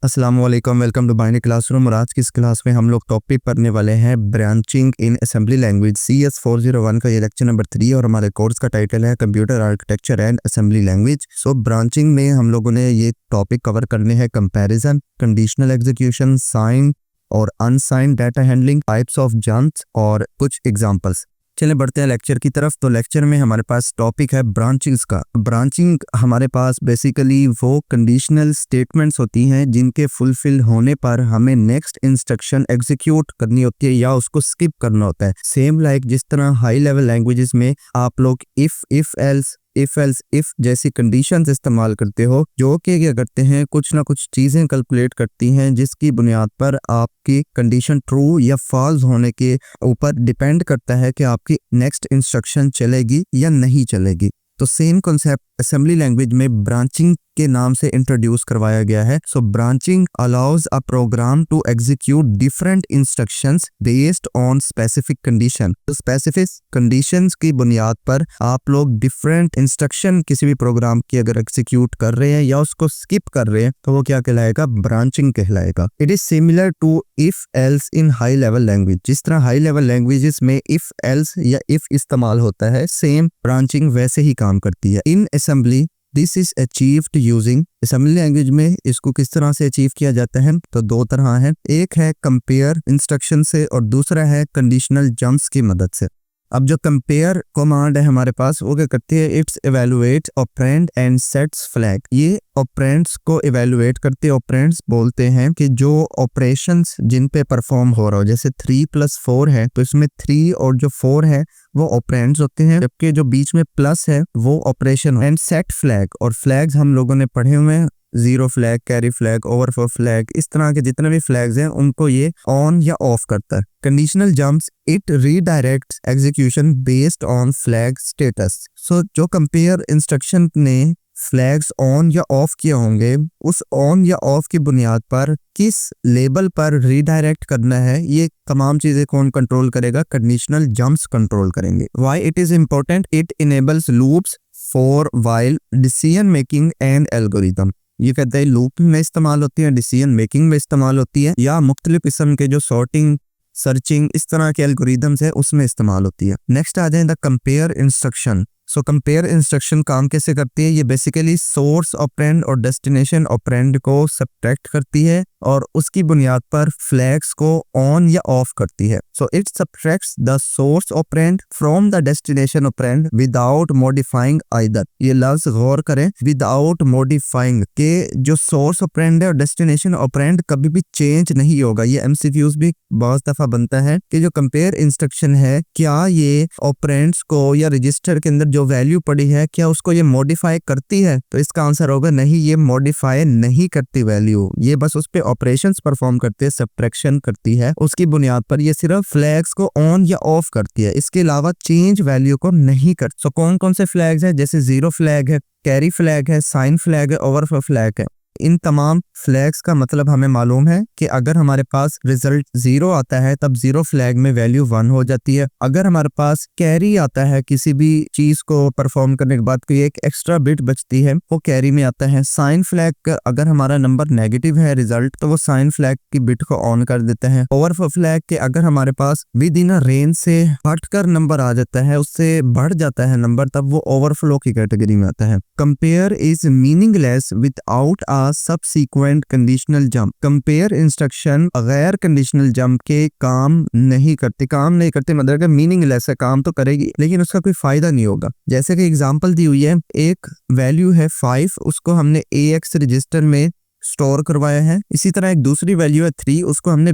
अस्सलाम वालेकुम, welcome to binary classroom. और आज की इस क्लास में हम लोग टॉपिक पढ़ने वाले हैं ब्रांचिंग इन असेंबली लैंग्वेज। CS 401 का ये लेक्चर नंबर 3 और हमारे कोर्स का टाइटल है computer architecture and assembly language. So branching में हम लोगों ने ये टॉपिक कवर करने हैं कंपैरिजन, कंडीशनल एग्जीक्यूशन, साइन और unsigned data handling, types of jumps और कुछ एग्जांपल्स। चले बढ़ते हैं लेक्चर की तरफ। तो लेक्चर में हमारे पास टॉपिक है ब्रांचिंग्स का। ब्रांचिंग हमारे पास बेसिकली वो कंडीशनल स्टेटमेंट्स होती हैं जिनके फुलफिल होने पर हमें नेक्स्ट इंस्ट्रक्शन एग्जीक्यूट करनी होती है या उसको स्किप करना होता है। सेम लाइक जिस तरह हाई लेवल लैंग्वेजेस में आप लोग इफ एल्स इफ जैसी कंडीशंस इस्तेमाल करते हो, जो कि क्या करते हैं कुछ ना कुछ चीजें कैलकुलेट करती हैं जिसकी बुनियाद पर आपकी कंडीशन ट्रू या फॉल्स होने के ऊपर डिपेंड करता है कि आपकी नेक्स्ट इंस्ट्रक्शन चलेगी या नहीं चलेगी। तो सेम कॉन्सेप्ट असेंबली लैंग्वेज में ब्रांचिंग के नाम से इंट्रोड्यूस करवाया गया है। So branching allows a program to execute different instructions based on specific condition. तो स्पेसिफिक कंडीशंस की बुनियाद पर आप लोग डिफरेंट इंस्ट्रक्शन किसी भी प्रोग्राम की अगर एग्जीक्यूट कर रहे हैं या उसको स्किप कर रहे हैं तो वो क्या कहलाएगा? ब्रांचिंग कहलाएगा। It is similar to if else in high level language. जिस तरह हाई लेवल लैंग्वेजेस में इफ एल्स या इफ इस्तेमाल होता है, सेम ब्रांचिंग वैसे ही काम करती है। इन assembly this is achieved using, assembly language में इसको किस तरह से अचीव किया जाता है? तो दो तरह है, एक है कंपेयर इंस्ट्रक्शन से और दूसरा है कंडीशनल जंप्स की मदद से। अब जो कंपेयर कमांड है हमारे पास वो क्या करती है? It's evaluate operand and sets flag. ये ऑपरेंड्स को इवेलुएट करते, ऑपरेंड्स बोलते हैं कि जो ऑपरेशंस जिन पे परफॉर्म हो रहा हो, जैसे 3 + 4 है तो इसमें 3 और जो 4 है वो ऑपरेंड्स होते हैं, जबकि जो बीच में प्लस है वो ऑपरेशन। एंड सेट फ्लैग, और फ्लैग्स हम लोगों ने पढ़े हुए हैं, zero flag, carry flag, overflow flag, इस तरह के जितने भी फ्लैग्स हैं उनको ये ऑन या ऑफ करता है। Conditional jumps it redirects execution based on flag status. So जो कंपेयर इंस्ट्रक्शन ने फ्लैग्स ऑन या ऑफ किए होंगे, उस ऑन या ऑफ की बुनियाद पर किस लेबल पर रीडायरेक्ट करना है, ये तमाम चीजें कौन कंट्रोल करेगा? कंडीशनल जंप्स कंट्रोल करेंगे। Why it is important? It enables loops for while decision making and algorithm. ये कहते हैं लूप में इस्तेमाल होती है, डिसीजन मेकिंग में इस्तेमाल होती है, या मुख्तलिफ किस्म के जो सॉर्टिंग, सर्चिंग, इस तरह के एल्गोरिथम्स है उसमें इस्तेमाल होती है। नेक्स्ट आ जाए the compare instruction. So compare instruction काम कैसे करती है? ये बेसिकली सोर्स ऑपरेंड और डेस्टिनेशन ऑपरेंड को सब्ट्रैक्ट करती है और उसकी बुनियाद पर फ्लैग्स को ऑन या ऑफ करती है। So it subtracts the source operand from the destination operand without modifying either. ये लफ्ज गौर करें, विदाउट मॉडिफाइंग, के जो सोर्स ऑपरेंड है और डेस्टिनेशन ऑपरेंड कभी भी चेंज नहीं होगा। ये MCQs भी बहुत दफा बनता है कि जो कंपेयर इंस्ट्रक्शन है, क्या ये ऑपरेंड्स को या रजिस्टर के अंदर जो वैल्यू पड़ी है क्या उसको ये मॉडिफाई करती है? तो इसका आंसर होगा नहीं, ये मॉडिफाई नहीं करती वैल्यू, ये बस उस पे ऑपरेशंस परफॉर्म करती है, सब्ट्रैक्शन करती है, उसकी बुनियाद पर ये सिर्फ फ्लैग्स को ऑन या ऑफ करती है, इसके अलावा चेंज वैल्यू को नहीं करती। सो कौन कौन से फ्लैग्स है? जैसे जीरो फ्लैग है, कैरी फ्लैग है, साइन फ्लैग है, ओवरफ्लो फ्लैग है। इन तमाम फ्लैग्स का मतलब हमें मालूम है कि अगर हमारे पास रिजल्ट 0 आता है तब जीरो फ्लैग में वैल्यू 1 हो जाती है। अगर हमारे पास कैरी आता है, किसी भी चीज को परफॉर्म करने के बाद कोई एक एक्स्ट्रा बिट बचती है, वो कैरी में आता है। साइन फ्लैग अगर हमारा नंबर नेगेटिव है रिजल्ट, तो वो साइन फ्लैग की बिट को ऑन कर देते हैं। ओवरफ्लो फ्लैग के अगर हमारे पास विद इन अ रेंज से हटकर नंबर आ जाता है, उससे बढ़ जाता है नंबर, तब वो ओवरफ्लो की कैटेगरी में आता है। Compare is meaningless without subsequent conditional jump. Compare instruction गैर कंडीशनल जंप के काम नहीं करते मतलब कि मीनिंगलेस है, काम तो करेगी लेकिन उसका कोई फायदा नहीं होगा। जैसे कि एग्जांपल दी हुई है, एक वैल्यू है 5, उसको हमने AX रजिस्टर में स्टोर करवाया है। इसी तरह एक दूसरी वैल्यू है 3, उसको हमने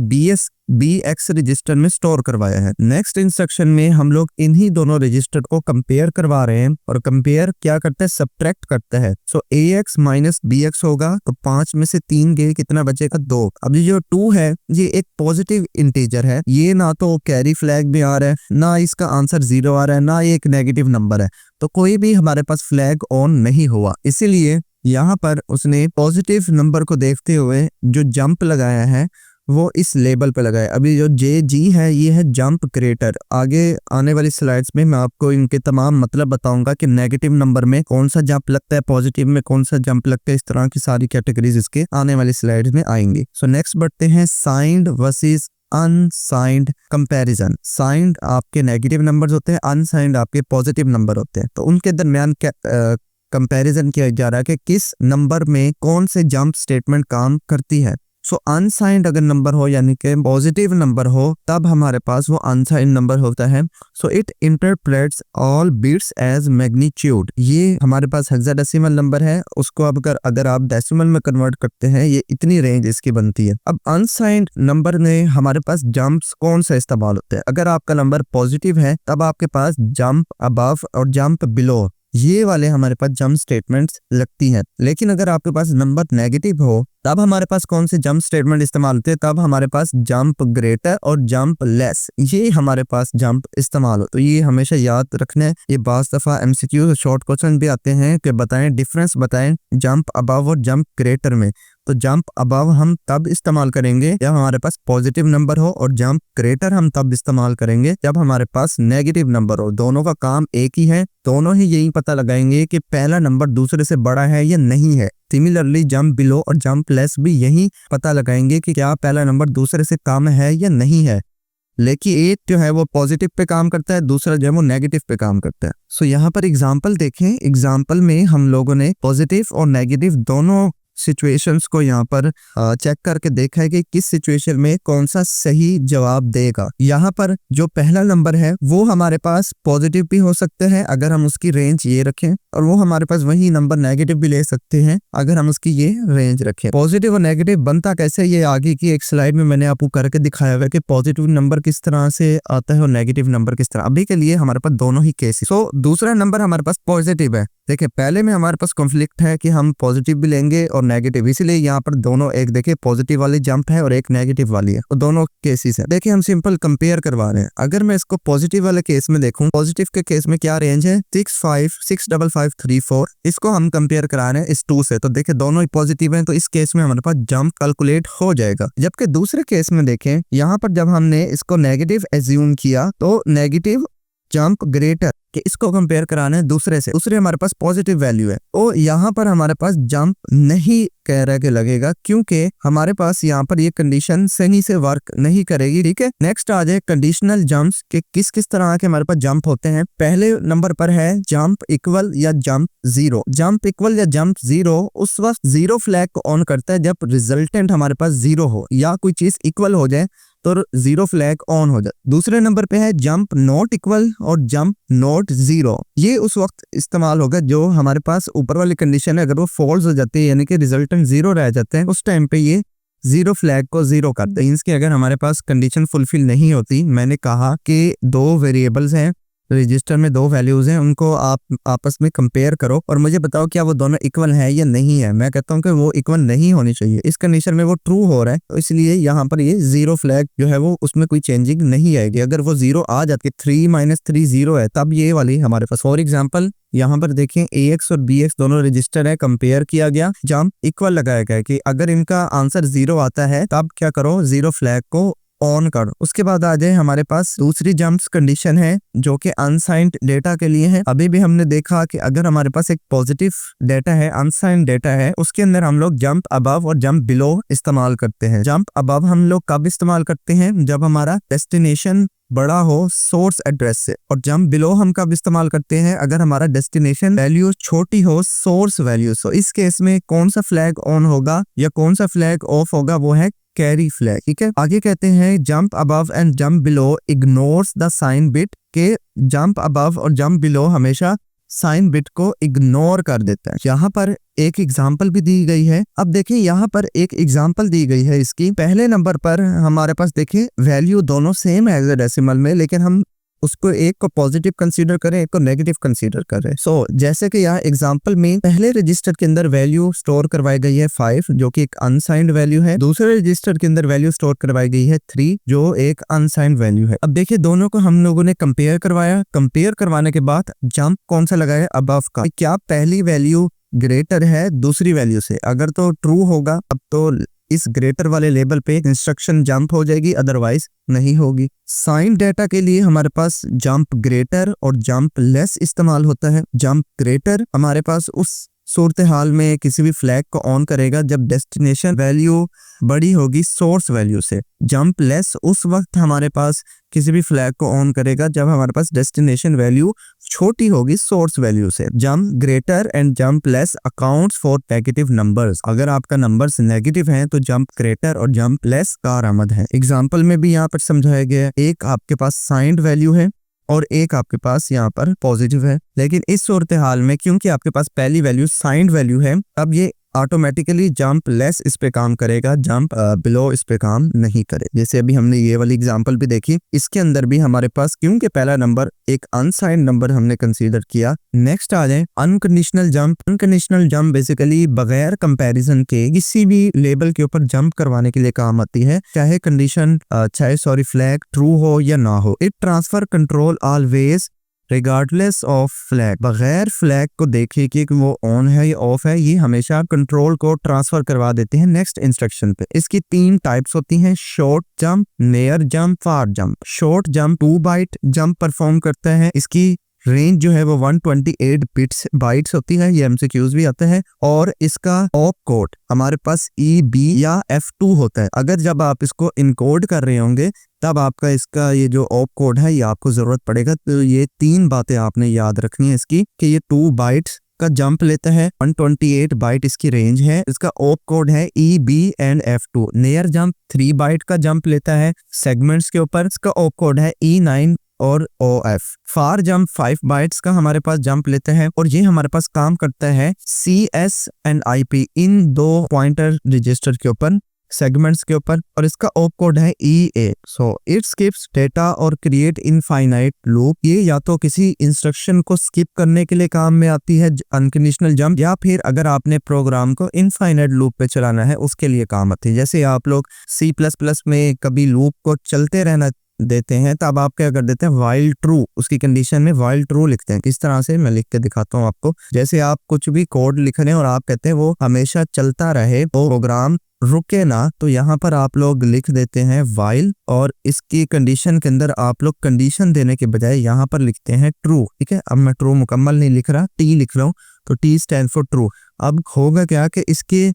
BX रजिस्टर में स्टोर करवाया है। नेक्स्ट इंस्ट्रक्शन में हम लोग इन्हीं दोनों रजिस्टर को कंपेयर करवा रहे हैं, और कंपेयर क्या करता है? सब्ट्रैक्ट करता है। सो AX - BX होगा, तो 5 में से 3 गए, कितना बचेगा? 2। अब ये जो 2 है ये एक पॉजिटिव इंटीजर है, ये ना तो कैरी फ्लैग में आ रहा है, ना इसका आंसर 0 आ रहा है, ना ये एक नेगेटिव नंबर है, तो कोई भी हमारे पास फ्लैग ऑन नहीं हुआ। इसीलिए यहाँ पर उसने पॉजिटिव नंबर को देखते हुए जो जंप लगाया है वो इस लेबल पे लगाए। अभी जो JG है ये है जंप क्रिएटर। आगे आने वाली स्लाइड्स में मैं आपको इनके तमाम मतलब बताऊंगा कि नेगेटिव नंबर में कौन सा जंप लगता है, पॉजिटिव में कौन सा जंप लगता है। इस तरह की सारी कैटेगरीज इसके आने वाली स्लाइड्स में आएंगी। सो नेक्स्ट बढ़ते हैं signed versus unsigned comparison. Signed आपके नेगेटिव नंबर्स होते हैं, अनसाइंड आपके पॉजिटिव नंबर होते हैं। तो उनके दरमियान कंपैरिजन किया जा रहा है कि किस नंबर में कौन से जंप स्टेटमेंट काम करती है। सो अनसाइंड अगर नंबर हो यानी कि पॉजिटिव नंबर हो तब हमारे पास वो अनसाइंड नंबर होता है। So it interprets all bits as magnitude. ये हमारे पास हेक्साडेसिमल नंबर है, उसको अब अगर आप डेसिमल में कन्वर्ट करते हैं ये इतनी रेंज इसकी बनती है। अब अनसाइंड नंबर में हमारे पास जंप्स कौन सा इस्तेमाल होते हैं। अगर आपका नंबर पॉजिटिव है तब आपके पास जंप अबव और जंप बिलो ये वाले हमारे पास जंप स्टेटमेंट्स लगती हैं। लेकिन अगर आपके पास नंबर नेगेटिव हो तब हमारे पास कौन से जंप स्टेटमेंट इस्तेमाल होते हैं, तब हमारे पास जंप ग्रेटर और जंप लेस ये हमारे पास जंप इस्तेमाल हो। तो ये हमेशा याद रखना है। ये बास दफा MCQ शॉर्ट क्वेश्चन भी आते हैं कि बताएं डिफरेंस बताएं जंप अबव और जंप ग्रेटर में। तो जंप अबव हम तब इस्तेमाल करेंगे जब हमारे पास पॉजिटिव नंबर हो और जंप ग्रेटर हम तब इस्तेमाल करेंगे जब हमारे पास नेगेटिव नंबर हो। दोनों का काम एक ही है, दोनों ही यही पता लगाएंगे कि पहला नंबर दूसरे से बड़ा है या नहीं है। सिमिलरली जंप बिलो और जंप लेस भी यही पता लगाएंगे कि क्या पहला नंबर दूसरे से कम है या नहीं है। लेकिन एक जो है वो पॉजिटिव पे काम करता है, दूसरा जो है वो नेगेटिव पे काम करता है। सो यहाँ पर एग्जांपल देखें। एग्जांपल में हम लोगों ने पॉजिटिव और नेगेटिव दोनों सिचुएशंस को यहाँ पर चेक करके देखा है कि किस सिचुएशन में कौन सा सही जवाब देगा। यहाँ पर जो पहला नंबर है वो हमारे पास पॉजिटिव भी हो सकते हैं अगर हम उसकी रेंज ये रखें, और वो हमारे पास वही नंबर नेगेटिव भी ले सकते हैं अगर हम उसकी ये रेंज रखें। पॉजिटिव और नेगेटिव बनता कैसे, ये आगे की एक स्लाइड में मैंने आपको करके दिखाया हुआ है कि पॉजिटिव नंबर किस तरह से आता है और नेगेटिव नंबर किस तरह। अभी के लिए हमारे पास दोनों ही केस। सो दूसरा नंबर हमारे पास पॉजिटिव है। देखिए पहले में हमारे पास कॉन्फ्लिक्ट है कि हम पॉजिटिव भी लेंगे और नेगेटिव, इसीलिए यहाँ पर दोनों एक देखिए पॉजिटिव वाली जंप है और एक नेगेटिव वाली है, तो दोनों केसेस है। देखिए हम सिंपल कंपेयर करवा रहे हैं। अगर मैं इसको पॉजिटिव वाले केस में देखूं, पॉजिटिव के केस में क्या रेंज है 65534। इसको हम कंपेयर करा रहे हैं इस 2 से, तो देखिए दोनों ही पॉजिटिव हैं, तो इस केस में हमारे पास जंप कैलकुलेट हो जाएगा। जबकि दूसरे केस में देखें, यहाँ पर जब हमने इसको नेगेटिव एज्यूम किया तो नेगेटिव जंप ग्रेटर कि इसको कंपेयर कराना है दूसरे से, दूसरे हमारे पास पॉजिटिव वैल्यू है, तो यहाँ पर हमारे पास जंप नहीं कह रहा के लगेगा क्योंकि हमारे पास यहाँ पर ये कंडीशन सही से वर्क नहीं करेगी। ठीक है, नेक्स्ट आ जाए कंडीशनल जंप्स के किस किस तरह के हमारे पास जंप होते हैं। पहले नंबर पर है जंप इक्वल या जंप जीरो। जंप इक्वल या जंप जीरो उस वक्त जीरो फ्लैग को ऑन करता है जब रिजल्टेंट हमारे पास जीरो हो या कोई चीज इक्वल हो जाए तो जीरो फ्लैग ऑन हो जाए। दूसरे नंबर पे है जंप नॉट इक्वल और जंप नॉट जीरो। ये उस वक्त इस्तेमाल होगा जो हमारे पास ऊपर वाली कंडीशन है अगर वो फॉल्स हो जाती है यानी कि रिजल्टेंट जीरो रह जाते हैं, उस टाइम पे ये जीरो फ्लैग को जीरो कर दें। इसके अगर हमारे पास कंडीशन फुलफिल नहीं होती, मैंने कहा कि 2 वेरिएबल्स हैं रजिस्टर में, 2 वैल्यूज हैं, उनको आप आपस में कंपेयर करो और मुझे बताओ क्या वो दोनों इक्वल है या नहीं है। मैं कहता हूं कि वो इक्वल नहीं होनी चाहिए। इस कंडीशन में वो ट्रू हो रहा है तो इसलिए यहाँ पर ये जीरो फ्लैग जो है वो उसमें कोई चेंजिंग नहीं आएगी। अगर वो जीरो आ जाती है 3 - 3 जीरो है तब ये वाली हमारे पास। फॉर एग्जाम्पल यहाँ पर देखें AX और BX दोनों रजिस्टर है, कंपेयर किया गया, जंप इक्वल लगाया गया कि अगर इनका आंसर जीरो आता है तब क्या करो जीरो फ्लैग को ऑन करो। उसके बाद आ जाए हमारे पास दूसरी जंप्स कंडीशन है जो कि अनसाइंड डेटा के लिए है। अभी भी हमने देखा कि अगर हमारे पास एक पॉजिटिव डेटा है, अनसाइंड डेटा है, उसके अंदर हम लोग जंप अबव और जंप बिलो इस्तेमाल करते हैं। जंप अबव हम लोग कब इस्तेमाल करते हैं जब हमारा डेस्टिनेशन बड़ा हो सोर्स एड्रेस से, और जंप बिलो हम कब इस्तेमाल करते हैं अगर हमारा डेस्टिनेशन वैल्यू छोटी हो सोर्स वैल्यू। सो इस केस में कौन सा फ्लैग ऑन होगा या कौन सा फ्लैग ऑफ होगा, वो है कैरी फ्लैग। ठीक है, आगे कहते हैं jump above and jump below ignores the sign bit के जंप अबव और जंप बिलो हमेशा साइन बिट को इग्नोर कर देता है। यहाँ पर एक एग्जाम्पल भी दी गई है। अब देखिए यहाँ पर एक एग्जाम्पल दी गई है इसकी। पहले नंबर पर हमारे पास देखिए वैल्यू दोनों सेम है हेक्साडेसिमल में, लेकिन हम उसको एक को पॉजिटिव कंसीडर करें एक को नेगेटिव कंसीडर करें। सो जैसे कि यहाँ एग्जांपल में पहले रजिस्टर के अंदर वैल्यू स्टोर करवाई गई है 5 जो कि एक अनसाइंड वैल्यू है, दूसरे रजिस्टर के अंदर वैल्यू स्टोर करवाई गई है 3 जो एक अनसाइंड वैल्यू है। अब देखिए दोनों को हम लोगों ने कंपेयर करवाया, कंपेयर करवाने के बाद जंप कौन सा लगाया अबव का। क्या पहली वैल्यू ग्रेटर है दूसरी वैल्यू से? अगर तो ट्रू होगा अब तो इस ग्रेटर वाले लेबल पे इंस्ट्रक्शन जंप हो जाएगी, अदरवाइज नहीं होगी। साइन डाटा के लिए हमारे पास जंप ग्रेटर और जंप लेस इस्तेमाल होता है। जंप ग्रेटर हमारे पास उस सूरत हाल में किसी भी फ्लैग को ऑन करेगा जब डेस्टिनेशन वैल्यू बड़ी होगी सोर्स वैल्यू से। जंप लेस उस वक्त हमारे पास किसी भी फ्लैग को ऑन करेगा जब हमारे पास डेस्टिनेशन वैल्यू छोटी होगी सोर्स वैल्यू से। Jump greater and jump less accounts for negative numbers. अगर आपका नंबर्स नेगेटिव हैं तो जंप ग्रेटर और जंप लेस कारआमद है। एग्जांपल में भी यहाँ पर समझाया गया है, एक आपके पास साइंड वैल्यू है और एक आपके पास यहाँ पर पॉजिटिव है, लेकिन इस सूरत हाल में क्योंकि आपके पास पहली वैल्यू साइंड वैल्यू है, अब ये ऑटोमेटिकली जंप लेस इस पे काम करेगा, जंप बिलो इस पे काम नहीं करे। जैसे अभी हमने ये वाली एग्जांपल भी देखी, इसके अंदर भी हमारे पास क्योंकि पहला नंबर एक अनसाइंड नंबर हमने कंसीडर किया। नेक्स्ट आ जाए unconditional jump. Unconditional jump basically बगैर कंपैरिजन के किसी भी लेबल के ऊपर जंप करवाने के लिए काम आती है, चाहे कंडीशन फ्लैग ट्रू हो या ना हो। It transfer control always regardless of flag. बगैर फ्लैग को देखे कि वो ऑन है या ऑफ है, ये हमेशा कंट्रोल को ट्रांसफर करवा देते हैं नेक्स्ट इंस्ट्रक्शन पे। इसकी 3 टाइप्स होती हैं, short jump, near jump, far jump. Short jump 2 byte jump perform करता है। इसकी रेंज जो है वो 128 बाइट्स होती है, ये एमसीक्यूज भी आता है। और इसका ऑप कोड हमारे पास EB या F2 होता है। अगर जब आप इसको इनकोड कर रहे होंगे तब आपका इसका ये जो ऑप कोड है ये आपको जरूरत पड़ेगा। तो ये 3 बातें आपने याद रखनी है इसकी, कि ये 2 बाइट्स का जंप लेता है, 128 बाइट इसकी रेंज है, इसका ऑप कोड है EB and F2। Near jump 3 byte का जंप लेता है सेगमेंट्स के ऊपर, इसका ऑप कोड है E9 और OF। फार जंप 5 बाइट्स का हमारे पास जंप लेते हैं और ये हमारे पास काम करता है CS and IP in 2 pointer register के ऊपर, सेगमेंट्स के ऊपर, और इसका ऑप कोड है EA। So it skips data और क्रिएट इनफाइनाइट लूप। ये या तो किसी इंस्ट्रक्शन को स्किप करने के लिए काम में आती है अनकंडीशनल जंप, या फिर अगर आपने प्रोग्राम को इनफाइनाइट लूप पे चलाना है उसके लिए काम आती है। जैसे आप लोग C++ में कभी लूप को चलते रहना देते हैं तब आप क्या कर देते हैं, वाइल ट्रू, उसकी कंडीशन में वाइल ट्रू लिखते हैं। किस तरह से मैं लिख के दिखाता हूँ आपको। जैसे आप कुछ भी कोड लिख रहे हैं और आप कहते हैं वो हमेशा चलता रहे, वो प्रोग्राम रुके ना, तो यहाँ पर आप लोग लिख देते हैं वाइल, और इसकी कंडीशन के अंदर आप लोग कंडीशन देने के बजाय यहाँ पर लिखते हैं ट्रू। ठीक है, अब मैं ट्रू मुकम्मल नहीं लिख रहा, T लिख रहा हूँ, तो T स्टैंड फॉर ट्रू। अब होगा क्या कि इसके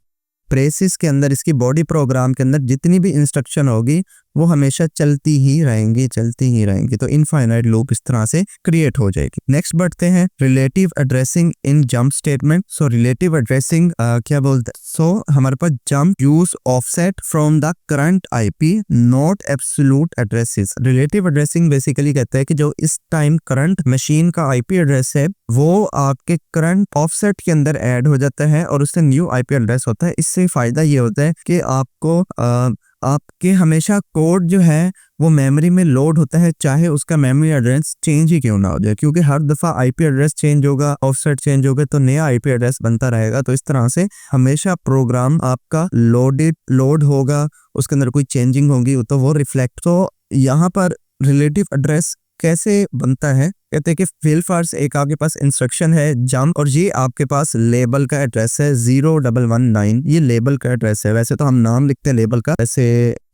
प्रेसिस के अंदर, इसकी बॉडी प्रोग्राम के अंदर जितनी भी इंस्ट्रक्शन होगी वो हमेशा चलती ही रहेंगी। तो इनफाइनाइट लूप इस तरह से क्रिएट हो जाएगी। नेक्स्ट बढ़ते हैं relative addressing in jump statement. So relative addressing क्या बोलते हैं, सो हमारे पास jump use offset from the current IP not absolute addresses. Relative addressing basically कहता है कि जो इस टाइम करंट मशीन का IP एड्रेस है वो आपके करंट ऑफसेट के अंदर ऐड हो जाता है और उससे न्यू IP एड्रेस होता है। इससे फायदा ये होता है कि आपको आपके हमेशा कोड जो है वो मेमोरी में लोड होता है, चाहे उसका मेमोरी एड्रेस चेंज ही क्यों ना हो जाए, क्योंकि हर दफा IP एड्रेस चेंज होगा, ऑफसेट चेंज होगा, तो नया IP एड्रेस बनता रहेगा। तो इस तरह से हमेशा प्रोग्राम आपका लोड होगा, उसके अंदर कोई चेंजिंग होगी तो वो रिफ्लेक्ट। तो यहाँ पर रिलेटिव एड्रेस कैसे बनता है, कहते हैं कि फिल फर्स्ट एक आपके पास इंस्ट्रक्शन है जंप, और ये आपके पास लेबल का एड्रेस है 0119, ये लेबल का एड्रेस है। वैसे तो हम नाम लिखते हैं लेबल का, वैसे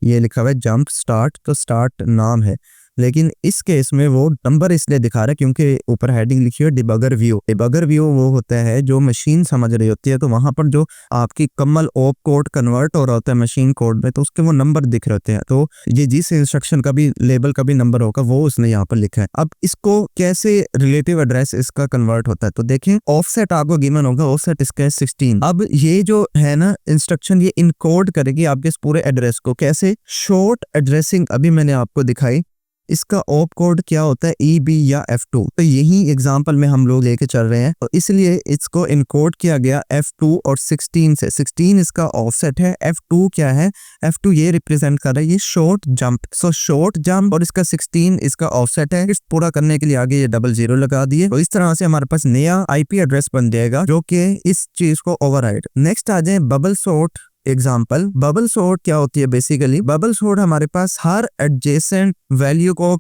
ये लिखा हुआ है जंप स्टार्ट, तो स्टार्ट नाम है, लेकिन इस केस में वो नंबर इसलिए दिखा रहा है क्योंकि ऊपर हेडिंग लिखी है डिबगर व्यू। डिबगर व्यू वो होता है जो मशीन समझ रही होती है, तो वहां पर जो आपकी कमल ऑप कोड कन्वर्ट हो रहा होता है मशीन कोड में, तो उसके वो नंबर दिख रहे होते हैं। तो ये जिस इंस्ट्रक्शन का भी लेबल का भी नंबर होगा वो उसने यहाँ पर लिखा है। अब इसको कैसे रिलेटिव एड्रेस इसका कन्वर्ट होता है, तो देखें ऑफसेट आपको गिवन होगा, ऑफसेट इसका है 16। अब ये जो है ना इंस्ट्रक्शन, ये इनकोड करेगी आपके इस पूरे एड्रेस को। कैसे, शॉर्ट एड्रेसिंग अभी मैंने आपको दिखाई, इसका ऑप कोड क्या होता है EB या F2। तो यही एग्जांपल में हम लोग लेके चल रहे हैं, तो इसलिए इसको इनकोड किया गया F2 और 16 से। 16 इसका ऑफसेट है, F2 क्या है, F2 ये रिप्रेजेंट कर रहा है ये short jump. So short jump और इसका 16 इसका ऑफसेट है। इस पूरा करने के लिए आगे ये 00 लगा दिए, तो इस तरह से हमारे पास नया IP एड्रेस बन जाएगा जो कि इस चीज को ओवरराइड। नेक्स्ट आ जाए bubble sort example. Bubble sort क्या होती है, बेसिकली बबल सॉर्ट हमारे पास हर एडजेसेंट वैल्यू को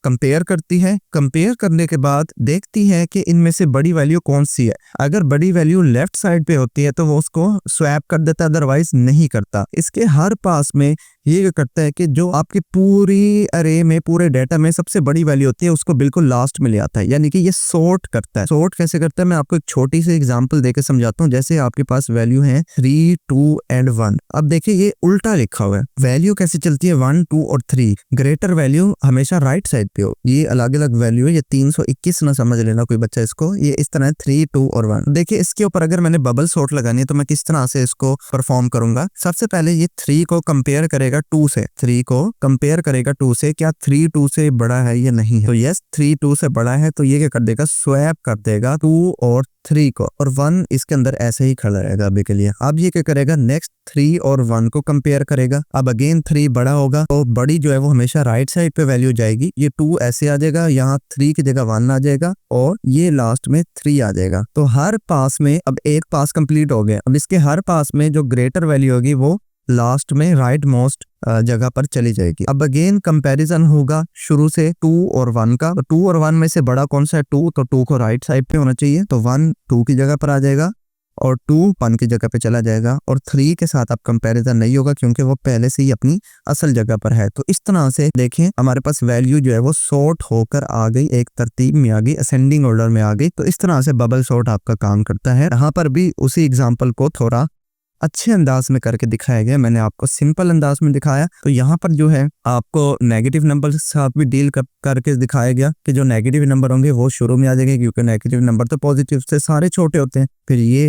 कंपेयर करती है। कंपेयर करने के बाद देखती है कि इनमें से बड़ी वैल्यू कौन सी है। अगर बड़ी वैल्यू लेफ्ट साइड पे होती है तो वो उसको स्वैप कर देता है, अदरवाइज नहीं करता। इसके हर पास में ये करता है कि जो आपकी पूरी अरे में, पूरे डेटा में सबसे बड़ी वैल्यू होती है उसको बिल्कुल लास्ट में ले आता है, यानी कि ये सॉर्ट करता है। सॉर्ट कैसे करता है मैं आपको एक छोटी सी एग्जांपल देके समझाता हूँ। जैसे आपके पास वैल्यू है 3, 2 एंड 1। अब देखिए ये उल्टा लिखा हुआ है। वैल्यू कैसे चलती है 1, 2 और 3। ग्रेटर वैल्यू हमेशा राइट साइड पे हो। ये अलग अलग वैल्यू है, ये 321 ना समझ लेना कोई बच्चा इसको। ये इस तरह 3, 2 और 1। देखिए इसके ऊपर अगर मैंने बबल सॉर्ट लगानी है तो मैं किस तरह से इसको परफॉर्म करूंगा। सबसे पहले ये 3 को कंपेयर करेगा 2 से। 3 को कंपेयर करेगा 2 से। क्या 3 2 से बड़ा है या नहीं है? तो यस 3 2 से बड़ा है, तो ये क्या कर देगा, स्वैप कर देगा 2 और 3 को, और 1 इसके अंदर ऐसे ही खड़ा रहेगा अभी के लिए। अब ये क्या करेगा, नेक्स्ट 3 और 1 को कंपेयर करेगा। अब अगेन 3 बड़ा होगा तो बड़ी जो है वो हमेशा राइट साइड पे वैल्यू जाएगी। ये 2 ऐसे आ जाएगा, यहाँ 3 की जगह 1 आ जाएगा और ये लास्ट में 3 आ जाएगा। तो हर पास में अब एक पास कंप्लीट हो गया। अब इसके हर पास में जो ग्रेटर वैल्यू होगी वो लास्ट में राइट मोस्ट जगह पर चली जाएगी। अब अगेन कंपैरिजन होगा शुरू से 2 और 1 का। तो 2 और 1 में से बड़ा कौन सा है, 2, तो 2 को राइट साइड पे होना चाहिए। तो 1 2 की जगह पर आ जाएगा और 2 1 की जगह पे चला जाएगा, और 3 के साथ अब कंपैरिजन नहीं होगा क्योंकि वो पहले से ही अपनी असल जगह पर है। तो इस तरह से देखें हमारे पास वैल्यू जो है वो सॉर्ट होकर आ गई, एक तरतीब में आ गई, असेंडिंग ऑर्डर में आ गई। तो इस तरह से बबल सॉर्ट आपका काम करता है। यहाँ पर भी उसी एग्जाम्पल को थोड़ा अच्छे अंदाज में करके दिखाया गया। मैंने आपको सिंपल अंदाज में दिखाया। तो यहाँ पर जो है आपको नेगेटिव नंबर के साथ भी डील करके दिखाया गया कि जो नेगेटिव नंबर होंगे वो शुरू में आ जाएंगे, क्योंकि नेगेटिव नंबर तो पॉजिटिव से सारे छोटे होते हैं।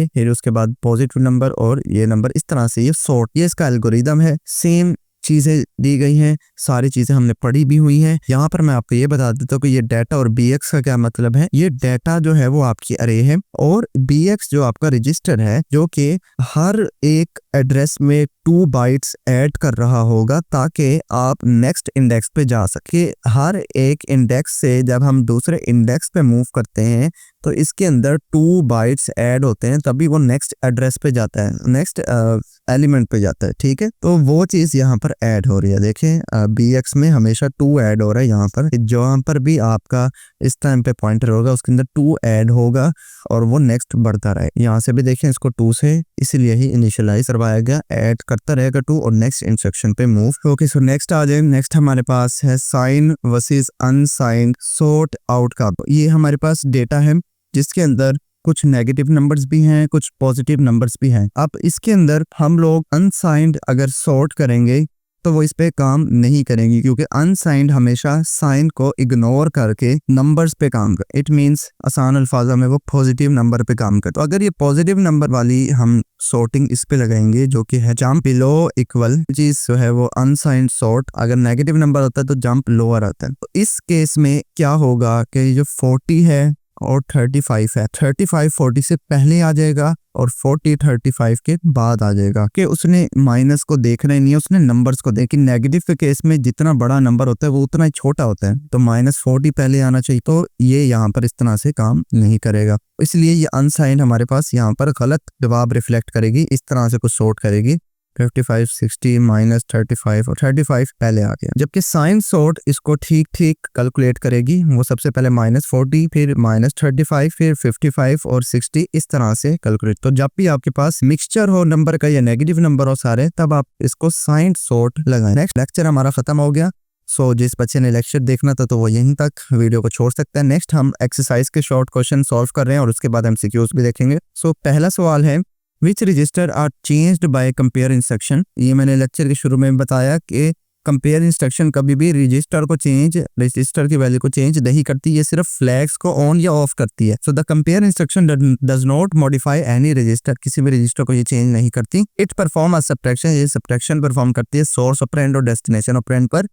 फिर उसके बाद पॉजिटिव नंबर और ये नंबर, इस तरह से ये सॉर्ट, ये इसका एल्गोरिदम है। सेम चीजें दी गई हैं, सारी चीजें हमने पढ़ी भी हुई हैं। यहाँ पर मैं आपको ये बता देता हूँ कि ये डाटा और bx का क्या मतलब है। ये डाटा जो है वो आपकी अरे है और bx जो आपका रजिस्टर है, जो कि हर एक एड्रेस में 2 बाइट्स ऐड कर रहा होगा ताकि आप नेक्स्ट इंडेक्स पे जा सके। हर एक इंडेक्स से जब हम दूसरे इंडेक्स पे मूव करते हैं तो इसके अंदर 2 बाइट्स ऐड होते हैं, तभी वो नेक्स्ट एड्रेस पे जाता है, नेक्स्ट एलिमेंट पे जाता है। ठीक है, तो वो चीज यहाँ पर ऐड हो रही है। देखें bx में हमेशा 2 ऐड हो रहा है। यहाँ पर जहाँ पर भी आपका इस टाइम पे पॉइंटर होगा उसके अंदर 2 ऐड होगा और वो नेक्स्ट बढ़ता रहे। यहाँ से भी देखें इसको 2 से इसीलिए ही इनिशियलाइज करवाया गया, ऐड करता रहेगा 2 और नेक्स्ट इंस्ट्रक्शन पे मूव। ओके, सो नेक्स्ट आ जाए। नेक्स्ट हमारे पास है sign versus unsigned sort out का। ये हमारे पास डेटा है जिसके अंदर कुछ नेगेटिव नंबर्स भी हैं, कुछ पॉजिटिव नंबर्स भी हैं। अब इसके अंदर हम लोग अनसाइंड अगर सॉर्ट करेंगे तो वो इस पे काम नहीं करेंगी, क्योंकि अनसाइंड हमेशा साइन को इग्नोर करके नंबर्स पे काम कर। इट मींस आसान अल्फाजा में वो पॉजिटिव नंबर पे काम कर। तो अगर ये पॉजिटिव नंबर वाली हम सॉर्टिंग इस पे लगाएंगे जो कि है जंप बिलो इक्वल, चीज जो है वो अनसाइंड सॉर्ट। अगर नेगेटिव नंबर होता है तो जंप लोअर आता है। तो इस केस में क्या होगा कि जो 40 है और 35 है, 35 40 से पहले आ जाएगा और 40 35 के बाद आ जाएगा। कि उसने माइनस को देखना ही नहीं है, उसने नंबर्स को देखी। नेगेटिव के केस में जितना बड़ा नंबर होता है वो उतना ही छोटा होता है, तो -40 पहले आना चाहिए। तो ये यहाँ पर इस तरह से काम नहीं करेगा, इसलिए ये अनसाइंड हमारे पास यहाँ पर गलत जवाब रिफ्लेक्ट करेगी, इस तरह से कुछ सॉर्ट करेगी। 55 60 -35 और 35 पहले आ गया। जबकि साइन सॉर्ट इसको ठीक ठीक कैलकुलेट करेगी। वो सबसे पहले -40 फिर -35 फिर 55 और 60 इस तरह से कैलकुलेट। तो जब भी आपके पास मिक्सचर हो नंबर का या नेगेटिव नंबर हो सारे, तब आप इसको साइन सॉर्ट लगाएं। नेक्स्ट लेक्चर हमारा खत्म हो गया। सो जिस बच्चे ने लेक्चर देखना था तो वो यहीं तक वीडियो को छोड़ सकता है। नेक्स्ट हम एक्सरसाइज के शॉर्ट क्वेश्चन सॉल्व कर रहे हैं और उसके बाद MCQs भी देखेंगे। सो पहला सवाल है Which register are changed by compare instruction। ये मैंने लेक्चर के शुरू में बताया कि कंपेयर इंस्ट्रक्शन कभी भी रजिस्टर की वैल्यू को चेंज नहीं करती, ये सिर्फ फ्लैग्स को ऑन या ऑफ करती है। So the compare instruction does not modify any register, किसी भी रजिस्टर को ये चेंज नहीं करती। इट परफॉर्म अ सब्ट्रैक्शन, ये सब्ट्रैक्शन परफॉर्म करती है सोर्स ऑपरेंड और डेस्टिनेशन ऑपरेंड पर,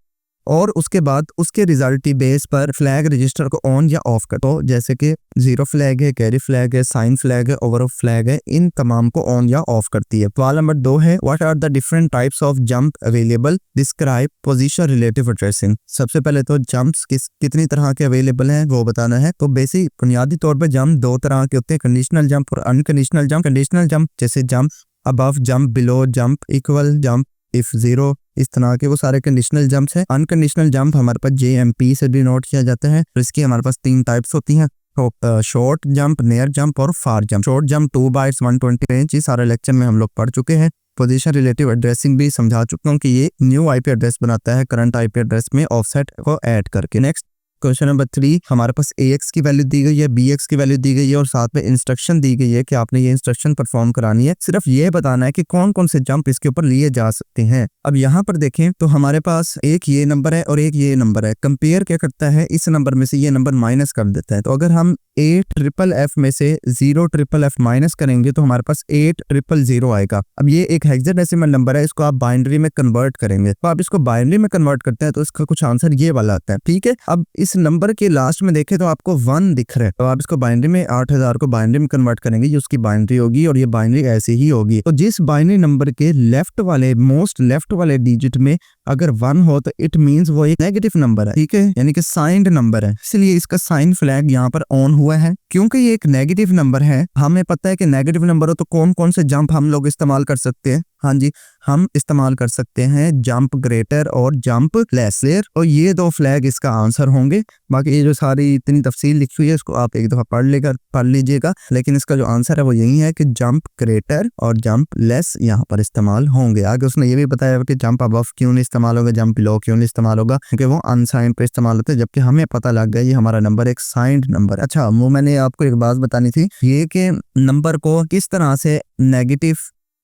और उसके बाद उसके रिजल्ट बेस पर फ्लैग रजिस्टर को ऑन या ऑफ कर। तो जैसे कि 0 फ्लैग है, कैरी फ्लैग है, साइन फ्लैग है, ओवर फ्लैग है, इन तमाम को ऑन या ऑफ करती है। सवाल नंबर 2 है what are the different types of jump available, describe position relative addressing. सबसे पहले तो जंप्स कितनी तरह के अवेलेबल हैं वो बताना है। तो बेसिक बुनियादी तौर पर जंप 2 तरह के होते हैं, कंडीशनल जंप और अनकंडीशनल जंप। कंडीशनल जंप जैसे jump above, jump below, jump equal, jump if 0, इस तरह के वो सारे कंडीशनल जंप्स हैं। अनकंडीशनल जंप हमारे पास JMP से डिनोट किया जाता है। तो इसकी हमारे पास 3 टाइप्स होती हैं, तो शॉर्ट जंप, नियर जंप और far jump. Short jump 2 bytes 120 range, ये सारे लेक्चर में हम लोग पढ़ चुके हैं। पोजीशन रिलेटिव एड्रेसिंग भी समझा चुका हूँ कि ये न्यू IP एड्रेस बनाता है करंट IP एड्रेस में ऑफसेट को ऐड करके। नेक्स्ट क्वेश्चन नंबर 3, हमारे पास AX की वैल्यू दी गई है, BX की वैल्यू दी गई है और साथ में इंस्ट्रक्शन दी गई है कि आपने ये इंस्ट्रक्शन परफॉर्म करानी है। सिर्फ ये बताना है कि कौन कौन से जंप इसके ऊपर लिए जा सकते हैं। अब यहाँ पर देखें तो हमारे पास एक ये नंबर है और एक ये नंबर है। कंपेयर क्या करता है, इस नंबर में से ये नंबर माइनस कर देता है। तो अगर हम 8FFF में से 0FFF माइनस करेंगे तो हमारे पास 8000 आएगा। अब ये एक हेक्साडेसिमल नंबर है, इसको आप बाइनरी में कन्वर्ट करेंगे। तो आप इसको बाइनरी में कन्वर्ट करते हैं तो इसका कुछ आंसर ये वाला आता है, ठीक है। अब इस नंबर के लास्ट में देखें तो आपको 1 दिख रहा है, तो आप इसको बाइनरी में 8000 को बाइनरी में कन्वर्ट करेंगे, ये उसकी बाइनरी होगी और ये बाइनरी ऐसे ही होगी। तो जिस बाइनरी नंबर के लेफ्ट वाले मोस्ट लेफ्ट वाले डिजिट में अगर 1 हो तो इट मींस वो एक नेगेटिव नंबर है, ठीक है, यानी कि साइंड नंबर है। इसलिए इसका साइन फ्लैग यहाँ पर ऑन हुआ है। क्योंकि ये एक नेगेटिव नंबर है, हमें पता है कि नेगेटिव नंबर हो तो कौन कौन से जंप हम लोग इस्तेमाल कर सकते हैं। हाँ जी, हम इस्तेमाल कर सकते हैं जंप ग्रेटर और जंप लेसर, और ये 2 फ्लैग इसका आंसर होंगे। बाकी ये जो सारी इतनी तफसील लिखी हुई है इसको आप एक दफा पढ़ लीजिएगा, लेकिन इसका जो आंसर है वो यही है कि जंप ग्रेटर और जंप लेस यहाँ पर इस्तेमाल होंगे। आगे उसने ये भी बताया कि जंप अबव क्यों नहीं इस्तेमाल होगा, जंप बिलो क्यों नहीं इस्तेमाल होगा, क्योंकि वो अनसाइंड पे इस्तेमाल होते हैं, जबकि हमें पता लग गया ये हमारा नंबर एक साइंड नंबर। अच्छा, वो मैंने आपको एक बात बतानी थी, ये कि नंबर को किस तरह से नेगेटिव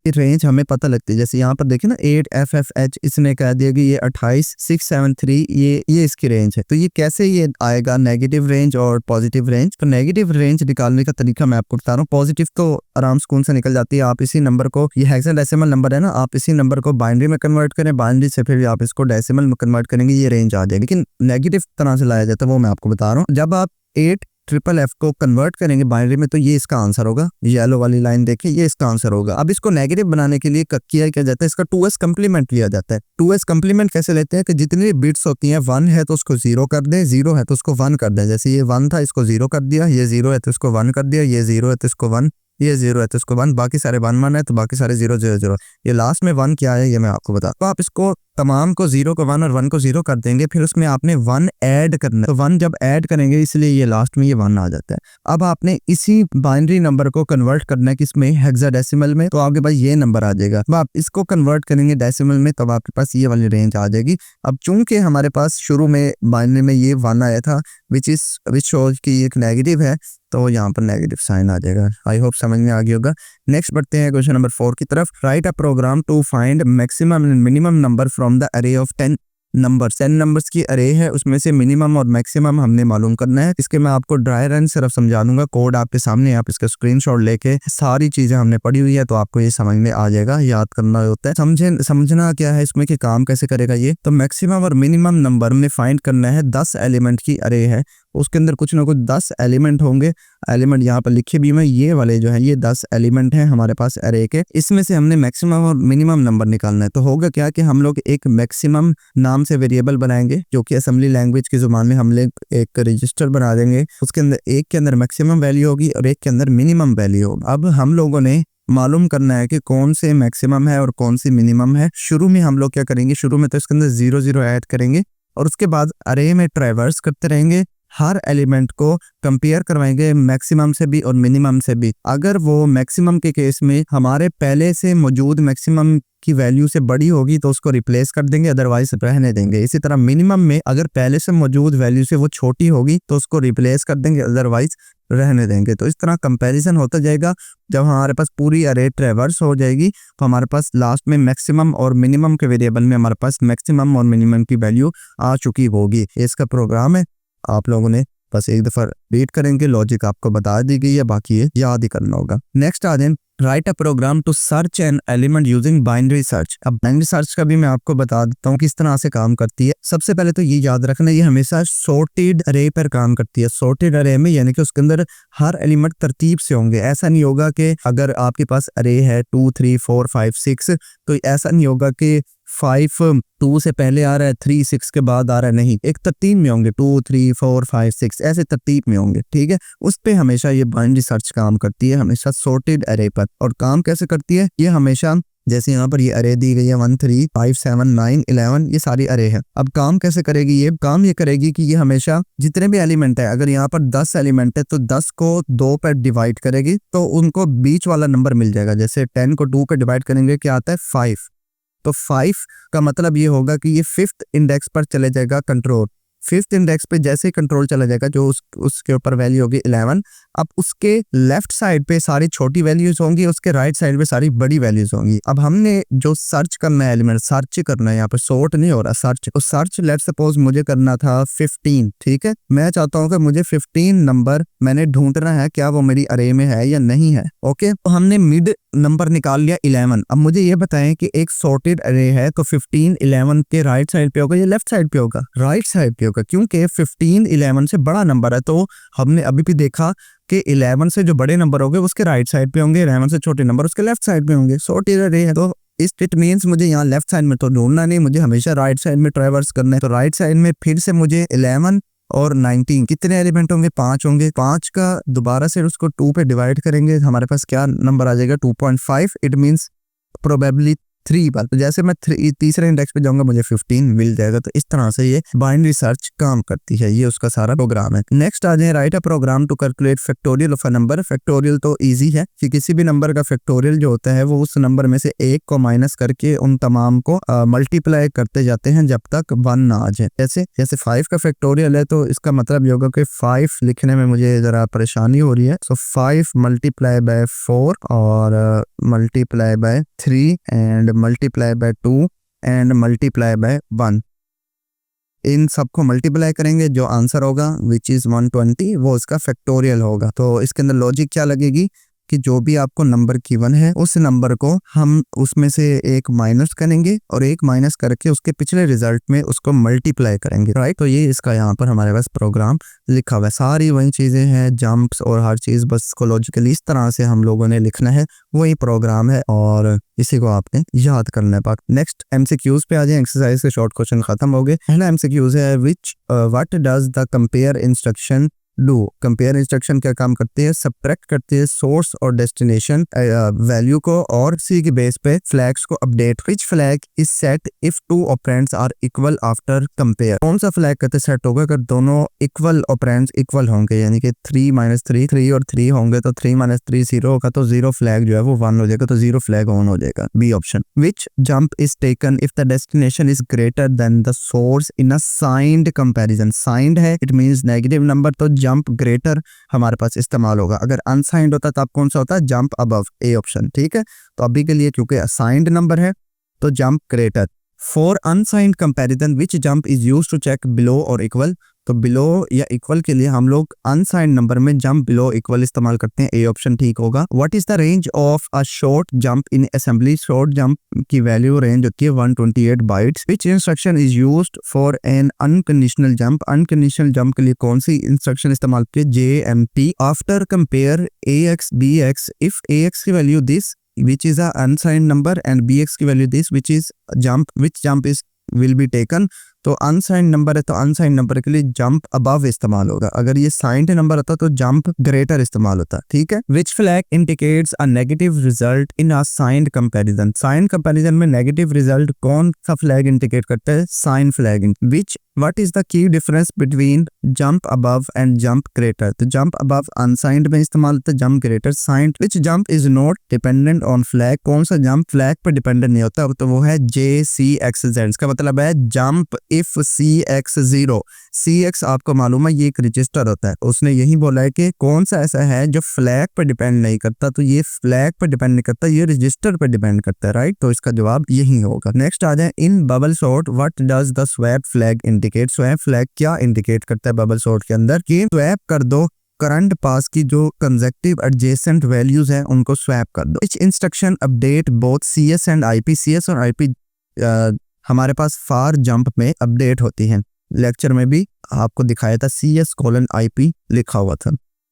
रेंज हमें पता लगती है। जैसे यहाँ पर देखिए ना 8FFH, इसने कह दिया कि ये 28673 ये इसकी रेंज है। तो ये कैसे ये आएगा नेगेटिव रेंज और पॉजिटिव रेंज। तो नेगेटिव रेंज निकालने का तरीका मैं आपको बता रहा हूँ। पॉजिटिव तो आराम सुकून से निकल जाती है। आप इसी नंबर को, ये हेक्साडेसिमल नंबर है ना, आप इसी नंबर को बाइनरी में कन्वर्ट करें, बाइनरी से फिर आप इसको डेसिमल में कन्वर्ट करेंगे, ये रेंज आ जाएगी। लेकिन नेगेटिव तरह से लाया जाता है वो मैं आपको बता रहा हूँ। जब आप 8FFF को कन्वर्ट करेंगे बाइनरी में तो ये इसका आंसर होगा। येलो वाली लाइन देखिए, ये इसका आंसर होगा। अब इसको नेगेटिव बनाने के लिए किया जाता है, इसका 2s कम्प्लीमेंट लिया जाता है। 2s कम्प्लीमेंट कैसे लेते हैं कि जितनी बिट्स होती हैं, 1 है तो उसको 0 कर दें, 0 है तो उसको 1 कर दें। जैसे ये 1 था, इसको 0 कर दिया, ये 0 है तो इसको 1 कर दिया, ये 0 है तो इसको 1, ये 0 है तो इसको 1, बाकी सारे 1 है तो बाकी सारे 0 0 0। ये लास्ट में 1 क्या है ये मैं आपको बता। तो आप इसको तमाम को 0 को 1 और 1 को 0 कर देंगे, फिर उसमें आपने 1 ऐड करना है। तो 1 जब ऐड करेंगे इसलिए ये लास्ट में ये 1 आ जाता है। अब आपने इसी बाइनरी नंबर को कन्वर्ट करना है किसमें, हेक्साडेसिमल में, तो आपके पास ये नंबर आ जाएगा। अब आप इसको कन्वर्ट करेंगे डेसिमल में तब आपके पास ये वाली रेंज आ जाएगी। अब चूंकि हमारे पास शुरू में बाइनरी में ये 1 आया था विच शोज की एक नेगेटिव है, तो यहाँ पर नेगेटिव साइन आ जाएगा। आई होप समझ में आ गया होगा। नेक्स्ट बढ़ते हैं क्वेश्चन नंबर 4 की तरफ। Write a program to find maximum and minimum number from the array of 10 numbers. 10 numbers की अरे है, उसमें से मिनिमम और मैक्सिमम हमने मालूम करना है। इसके मैं आपको ड्राई रन सिर्फ समझा दूंगा, कोड आपके सामने, आप इसका स्क्रीनशॉट लेके, सारी चीजें हमने पढ़ी हुई है तो आपको ये समझ में आ जाएगा। याद करना होता है, समझना क्या है इसमें कि काम कैसे करेगा ये। तो मैक्सिमम और मिनिमम नंबर में फाइंड करना है। 10 एलिमेंट की अरे है, उसके अंदर कुछ ना कुछ 10 एलिमेंट होंगे। एलिमेंट यहाँ पर लिखे भी हैं, ये वाले जो है ये 10 एलिमेंट हैं हमारे पास अरे के। इसमें से हमने मैक्सिमम और मिनिमम नंबर निकालना है। तो होगा क्या कि हम लोग एक मैक्सिमम नाम से वेरिएबल बनाएंगे, जो कि असेंबली लैंग्वेज की जुबान में हम लोग एक रजिस्टर बना देंगे। उसके अंदर एक के अंदर मैक्सिमम वैल्यू होगी और एक के अंदर मिनिमम वैल्यू होगी। अब हम लोगों ने मालूम करना है कि कौन से मैक्सिमम है और कौन सी मिनिमम है। शुरू में हम लोग क्या करेंगे, शुरू में तो इसके अंदर 0 0 ऐड करेंगे और उसके बाद अरे में ट्रैवर्स करते रहेंगे, हर एलिमेंट को कंपेयर करवाएंगे मैक्सिमम से भी और मिनिमम से भी। अगर वो मैक्सिमम के केस में हमारे पहले से मौजूद मैक्सिमम की वैल्यू से बड़ी होगी तो उसको रिप्लेस कर देंगे, अदरवाइज रहने देंगे। इसी तरह मिनिमम में अगर पहले से मौजूद वैल्यू से वो छोटी होगी तो उसको रिप्लेस कर देंगे, अदरवाइज रहने देंगे। तो इस तरह कंपैरिजन होता जाएगा। जब हमारे पास पूरी अरे ट्रैवर्स हो जाएगी तो हमारे पास लास्ट में मैक्सिमम और मिनिमम के वेरिएबल में हमारे पास मैक्सिमम और मिनिमम की वैल्यू आ चुकी होगी। इसका प्रोग्राम है, आप लोगों ने बस एक दफा रीड करेंगे, लॉजिक आपको बता दी गई है, बाकी ये याद ही करना होगा। नेक्स्ट आ जाए, write a program to search an element using binary search. अब बाइनरी सर्च का भी मैं आपको बता देता हूँ किस तरह से काम करती है। सबसे पहले तो ये याद रखना, ये हमेशा सॉर्टेड अरे पर काम करती है। सॉर्टेड अरे में यानी कि उसके अंदर हर एलिमेंट तरतीब से होंगे। ऐसा नहीं होगा कि अगर आपके पास अरे है 2 3 4 5 6 तो ऐसा नहीं होगा कि 5 2 से पहले आ रहा है, 3 6 के बाद आ रहा है, नहीं, एक तरतीब में होंगे, 2 3 4 5 6 ऐसे तरतीब में होंगे, ठीक है। उस पे हमेशा ये बाइनरी सर्च काम करती है, हमेशा सॉर्टेड अरे पर। और काम कैसे करती है, ये हमेशा जैसे यहाँ पर ये अरे दी गई है 1 3 5 7 9 11, ये सारी अरे है। अब काम कैसे करेगी ये? काम ये करेगी कि ये हमेशा जितने भी एलिमेंट है, अगर यहाँ पर 10 एलिमेंट है तो 10 को 2 पर डिवाइड करेगी तो उनको बीच वाला नंबर मिल जाएगा। जैसे 10 को 2 पर डिवाइड करेंगे क्या आता है 5, तो 5 का मतलब ये होगा कि ये 5th इंडेक्स पर चले जाएगा कंट्रोल। 5th इंडेक्स पे जैसे ही कंट्रोल चला जाएगा जो उसके ऊपर वैल्यू होगी 11, अब उसके लेफ्ट साइड पे सारी छोटी वैल्यूज होंगी, उसके राइट साइड पे सारी बड़ी वैल्यूज होंगी। अब हमने जो सर्च करना है एलिमेंट, सर्च करना है, यहाँ पे सॉर्ट नहीं हो रहा, सर्च। तो सर्च लेट्स सपोज मुझे करना था 15, ठीक है। मैं चाहता हूँ कि मुझे 15 नंबर मैंने ढूंढना है, क्या वो मेरी अरे में है या नहीं है। ओके, तो हमने मिड नंबर निकाल लिया 11। अब मुझे ये बताएं कि एक सॉर्टेड अरे है तो 15 11 के राइट साइड पे होगा या लेफ्ट साइड पे होगा? राइट साइड पे होगा, क्योंकि 15 11 से बड़ा नंबर है। तो हमने अभी भी देखा कि 11 से जो बड़े नंबर होंगे उसके राइट साइड पे होंगे, 11 से छोटे नंबर उसके लेफ्ट साइड पे होंगे। सॉर्टेड अरे है तो इट मीन्स मुझे यहाँ लेफ्ट साइड में तो ढूंढना नहीं, मुझे हमेशा राइट साइड में ट्रैवर्स करना है। तो राइट साइड में फिर से मुझे 11 और 19 कितने एलिमेंट होंगे? 5 होंगे। 5 का दोबारा से उसको 2 पे डिवाइड करेंगे, हमारे पास क्या नंबर आ जाएगा 2.5। इट मीन्स प्रोबेबली 3 पर। तो जैसे मैं तीसरे इंडेक्स पे जाऊंगा मुझे 15 मिल जाएगा। तो इस तरह से ये बाइनरी सर्च काम करती है, ये उसका सारा प्रोग्राम है। नेक्स्ट आ जाए, write a program to calculate factorial of a number. Factorial तो इजी है कि किसी भी नंबर का फैक्टोरियल जो होता है वो उस नंबर में से एक को माइनस करके उन तमाम को मल्टीप्लाई करते जाते हैं जब तक 1 ना आ जाए। जैसे 5 का फैक्टोरियल है तो इसका मतलब ये होगा कि 5 लिखने में मुझे जरा परेशानी हो रही है। सो 5 मल्टीप्लाई बाय 4 और multiply by 3 and multiply by 2 and multiply by 1। इन सबको मल्टीप्लाई करेंगे, जो आंसर होगा विच इज 120 वो उसका फैक्टोरियल होगा। तो इसके अंदर लॉजिक क्या लगेगी कि जो भी आपको नंबर गिवन है उस नंबर को हम उसमें से एक माइनस करेंगे और एक माइनस करके उसके पिछले रिजल्ट में उसको मल्टीप्लाई करेंगे, राइट। तो ये इसका यहाँ पर हमारे पास प्रोग्राम लिखा हुआ है। सारी वही चीजें हैं, जंप्स और हर चीज, बस को लॉजिकली इस तरह से हम लोगों ने लिखना है, वही प्रोग्राम है और इसी को आपने याद करना है। नेक्स्ट एमसीक्यूज पे आ जाए। एक्सरसाइज के शॉर्ट क्वेश्चन खत्म हो गए। पहला एमसीक्यूज है विच what does the compare instruction do. Compare instruction क्या काम करते हैं? सब्ट्रैक्ट करते हैं सोर्स और डेस्टिनेशन वैल्यू को और सी के बेस पे फ्लैग्स को update. Which flag is set if 2 operands are equal after compare. कौन सा फ्लैग कहते सेट होगा अगर दोनों इक्वल ऑपरेंड्स इक्वल होंगे, यानी कि 3 - 3 3 और 3 होंगे तो 3 - 3 0 होगा, तो 0 फ्लैग जो है वो 1 हो जाएगा, तो 0 फ्लैग ऑन हो जाएगा। B option. Which jump is taken if the destination is greater than the source in a signed comparison. Signed है इट मींस नेगेटिव नंबर, तो जंप ग्रेटर हमारे पास इस्तेमाल होगा। अगर अनसाइंड होता तब कौन सा होता है? जंप अबव, ए ऑप्शन, ठीक है। तो अभी के लिए क्योंकि असाइंड नंबर है तो jump greater. For unsigned comparison which jump is used to check below और इक्वल। तो बिलो या इक्वल के लिए हम लोग अनसाइंड नंबर में जंप बिलो इक्वल इस्तेमाल करते हैं, ए ऑप्शन ठीक होगा। What is the range of a short jump in assembly. Short jump की वैल्यू रेंज होती है 128 bytes. Which instruction is used for an unconditional jump. Unconditional jump के लिए कौन सी इंस्ट्रक्शन इस्तेमाल की है? JMP। After compare AX BX if AX की value this which is a unsigned number and BX की value this which is jump, which jump is will be taken। तो unsigned number है तो अनसाइंड नंबर के लिए jump above इस्तेमाल होगा। अगर ये साइंड नंबर होता तो जंप ग्रेटर इस्तेमाल होता, ठीक है। Which flag indicates a negative result in a signed comparison. Signed comparison में नेगेटिव रिजल्ट कौन सा फ्लैग इंडिकेट करता है? Sign flag. Which what is the key difference between jump above and jump greater. तो जंप अबव अनसाइंड में इस्तेमाल होता है, jump greater signed. Which jump is not dependent on flag. कौन सा जंप फ्लैग पर डिपेंडेंट नहीं होता, तो वो है JCX। इसका मतलब है जंप इफ CX0। CX आपको मालूम है ये एक रजिस्टर होता है, उसने यही बोला है कि कौन सा ऐसा है जो फ्लैग पर डिपेंड नहीं करता, तो ये फ्लैग पर डिपेंड नहीं करता, ये रजिस्टर पर डिपेंड करता है, राइट। तो इसका जवाब यही होगा। नेक्स्ट आ जाए, इन bubble sort what does the swap flag indicate. Swap flag क्या इंडिकेट करता है बबल सॉर्ट के अंदर? कि स्वैप कर दो करंट पास की जो कंसेक्टिव एडजेसेंट वैल्यूज हैं उनको स्वैप कर दो। विच instruction update both CS and IP। CS और IP हमारे पास फार जंप में अपडेट होती हैं। लेक्चर में भी आपको दिखाया था CS:IP लिखा हुआ था।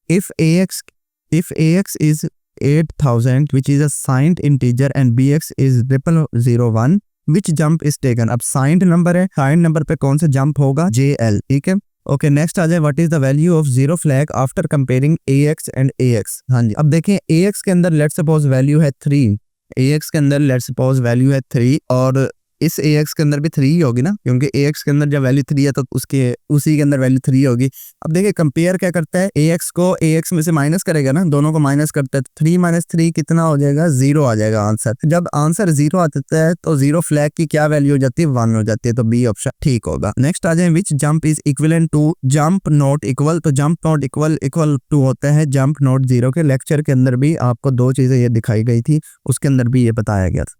If AX is 8000 which is a signed integer and BX is 0001 which jump is taken। अब साइंड नंबर है, साइंड नंबर पे कौन सा जंप होगा? JL, ठीक है। ओके, नेक्स्ट आ जाए, what is the value of 0 flag after comparing AX and AX। हाँ जी, अब देखें AX के अंदर लेट्स सपोज वैल्यू है 3 ax के अंदर लेट्स सपोज वैल्यू है 3 और इस ax के अंदर भी 3 ही होगी ना, क्योंकि ax के अंदर जब वैल्यू 3 है तो उसके उसी के अंदर वैल्यू 3 होगी। अब देखिए कंपेयर क्या करता है, ax को ax में से माइनस करेगा ना, दोनों को माइनस करता है तो 3 माइनस 3 कितना हो जाएगा, 0 आ जाएगा आंसर। जब आंसर 0 आता है तो 0 फ्लैग की क्या वैल्यू हो जाती है, 1 हो जाती है, तो बी ऑप्शन ठीक होगा। नेक्स्ट आ जाए, which jump is equivalent to jump not equal, तो जंप नॉट इक्वल टू होता है जंप नॉट 0 के। लेक्चर के अंदर भी आपको 2 चीजें ये दिखाई गई थी, उसके अंदर भी ये बताया गया था।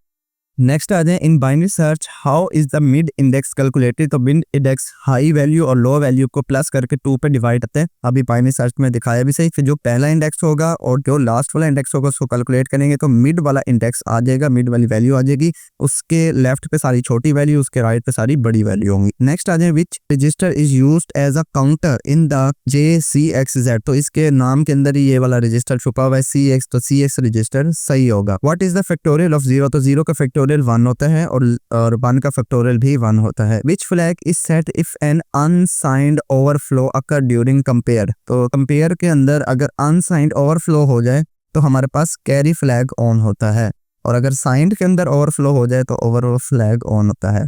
नेक्स्ट आ जाए, in binary search how is the mid index calculated, तो मिड इंडेक्स हाई वैल्यू और लो वैल्यू को प्लस करके 2 पे डिवाइड करते हैं। अभी बाइनरी सर्च में दिखाया भी सही, फिर जो पहला इंडेक्स होगा और जो लास्ट वाला इंडेक्स होगा उसको कैलकुलेट करेंगे तो मिड वाला इंडेक्स आ जाएगा, मिड वाली वैल्यू आ जाएगी, उसके लेफ्ट पे सारी छोटी वैल्यू, उसके राइट पे सारी बड़ी वैल्यू होंगी। नेक्स्ट आ जाए, which register is used as a counter in the JCXZ, तो इसके नाम के अंदर ही ये वाला रजिस्टर छुपा हुआ है CX, तो CX रजिस्टर सही होगा। What is the factorial of 0, तो 0 का फैक्टोरियल 1 होता है और 1 का फैक्टोरियल भी 1 होता है। Which flag is set if an unsigned overflow occur during compare, तो कंपेयर के अंदर अगर अनसाइंड ओवरफ्लो हो जाए तो हमारे पास कैरी फ्लैग ऑन होता है, और अगर साइंड के अंदर ओवरफ्लो हो जाए तो ओवरफ्लो फ्लैग ऑन होता है।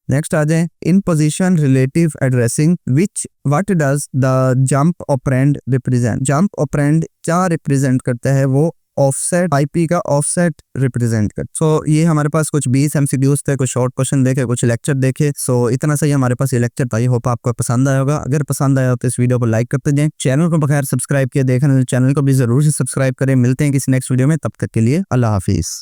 नेक्स्ट आ जाए, इन position relative addressing which what does the jump operand represent, jump operand क्या रिप्रेजेंट करता है, वो ऑफसेट IP का ऑफसेट रिप्रेजेंट कर। सो ये हमारे पास कुछ 20 MCQs थे, कुछ शॉर्ट क्वेश्चन देखे, कुछ लेक्चर देखे। सो इतना सही हमारे पास ये लेक्चर था। आई होप आपको पसंद आया होगा। अगर पसंद आया हो तो इस वीडियो को लाइक करते जाएं, चैनल को बगैर सब्सक्राइब किए देखने चैनल को भी जरूर से सब्सक्राइब करें। मिलते हैं किसी नेक्स्ट वीडियो में, तब तक के लिए अल्लाह हाफिज।